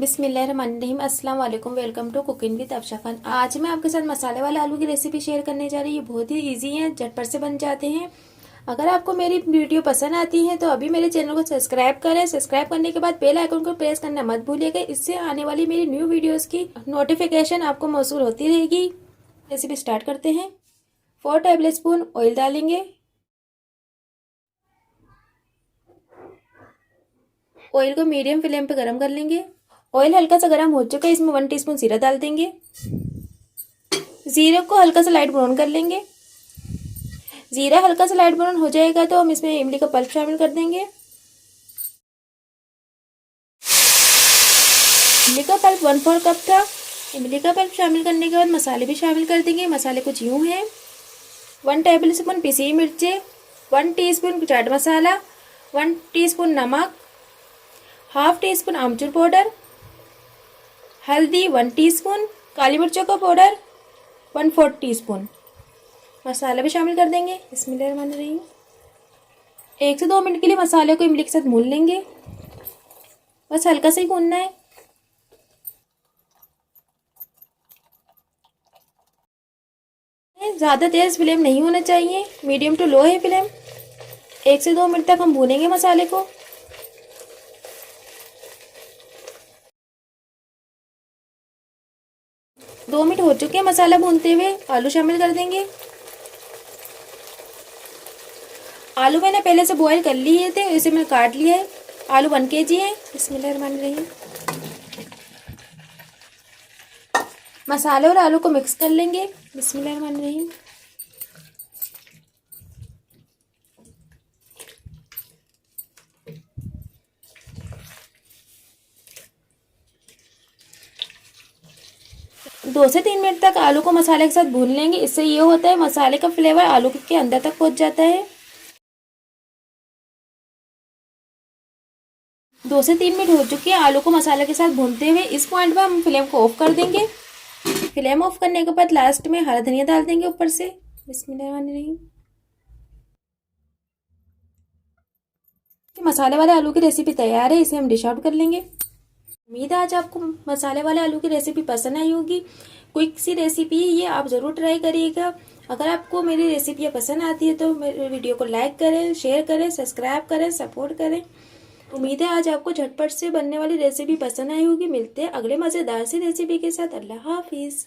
बिस्मिल्लाहिर्रहमानिर्रहीम। अस्सलाम वालेकुम। Welcome to cooking with Afsha Khan. आज मैं आपके साथ मसाले वाले आलू की रेसिपी शेयर करने जा रही हूँ। ये बहुत ही इजी है, झटपट से बन जाते हैं। अगर आपको मेरी वीडियो पसंद आती है तो अभी मेरे चैनल को सब्सक्राइब करें। सब्सक्राइब करने के बाद बेल आइकन को प्रेस करना मत भूलिएगा। इससे आने वाली मेरी न्यू वीडियोज़ की नोटिफिकेशन आपको मौसूल होती रहेगी। रेसिपी स्टार्ट करते हैं। 4 टेबल स्पून ऑयल डालेंगे। ऑयल को मीडियम फ्लेम पे गरम कर लेंगे। ऑयल हल्का सा गरम हो चुका है, इसमें 1 टीस्पून जीरा डाल देंगे। जीरे को हल्का सा लाइट ब्राउन कर लेंगे। जीरा हल्का सा लाइट ब्राउन हो जाएगा तो हम इसमें इमली का पल्प शामिल कर देंगे। इमली का पल्प 1/4 कप था। इमली का पल्प शामिल करने के बाद मसाले भी शामिल कर देंगे। मसाले कुछ यूँ हैं: 1 टेबल स्पून पिसी हुई मिर्चें, 1 टीस्पून चाट मसाला, 1 टीस्पून नमक, हाफ टी स्पून आमचूर पाउडर, हल्दी 1 टीस्पून, काली मिर्चों का पाउडर 1/4 टीस्पून। मसाला भी शामिल कर देंगे। बिस्मिल्लाहिर्रहमानिर्रहीम। 1 से 2 मिनट के लिए मसाले को इमली के साथ भून लेंगे। बस हल्का सा ही भूनना है। ज़्यादा तेज फ्लेम नहीं होना चाहिए, मीडियम टू लो है फ्लेम। 1 से 2 मिनट तक हम भूनेंगे मसाले को। दो मिनट हो चुके हैं मसाला भूनते हुए। आलू शामिल कर देंगे। आलू मैंने पहले से बॉईल कर लिए थे, इसे मैंने काट लिया है। आलू 1 kg है। बिस्मिल्लाहिर्रहमानिर्रहीम। मसाले और आलू को मिक्स कर लेंगे। बिस्मिल्लाहिर्रहमानिर्रहीम। दो से 3 मिनट तक आलू को मसाले के साथ भून लेंगे। इससे ये होता है मसाले का फ्लेवर आलू के अंदर तक पहुंच जाता है। 2 से 3 मिनट हो चुके हैं आलू को मसाले के साथ भूनते हुए। इस पॉइंट पर हम फ्लेम को ऑफ कर देंगे। फ्लेम ऑफ करने के बाद लास्ट में हरा धनिया डाल देंगे ऊपर से। बिस्मिल्लाहिर्रहमानिर्रहीम। मसाले वाले आलू की रेसिपी तैयार है। इसे हम डिश आउट कर लेंगे। उम्मीद है आज आपको मसाले वाले आलू की रेसिपी पसंद आई होगी। क्विक सी रेसिपी है ये, आप ज़रूर ट्राई करिएगा। अगर आपको मेरी रेसिपियाँ पसंद आती है तो मेरे वीडियो को लाइक करें, शेयर करें, सब्सक्राइब करें, सपोर्ट करें। उम्मीद है आज आपको झटपट से बनने वाली रेसिपी पसंद आई होगी। मिलते हैं अगले मज़ेदार सी रेसिपी के साथ। अल्लाह हाफिज़।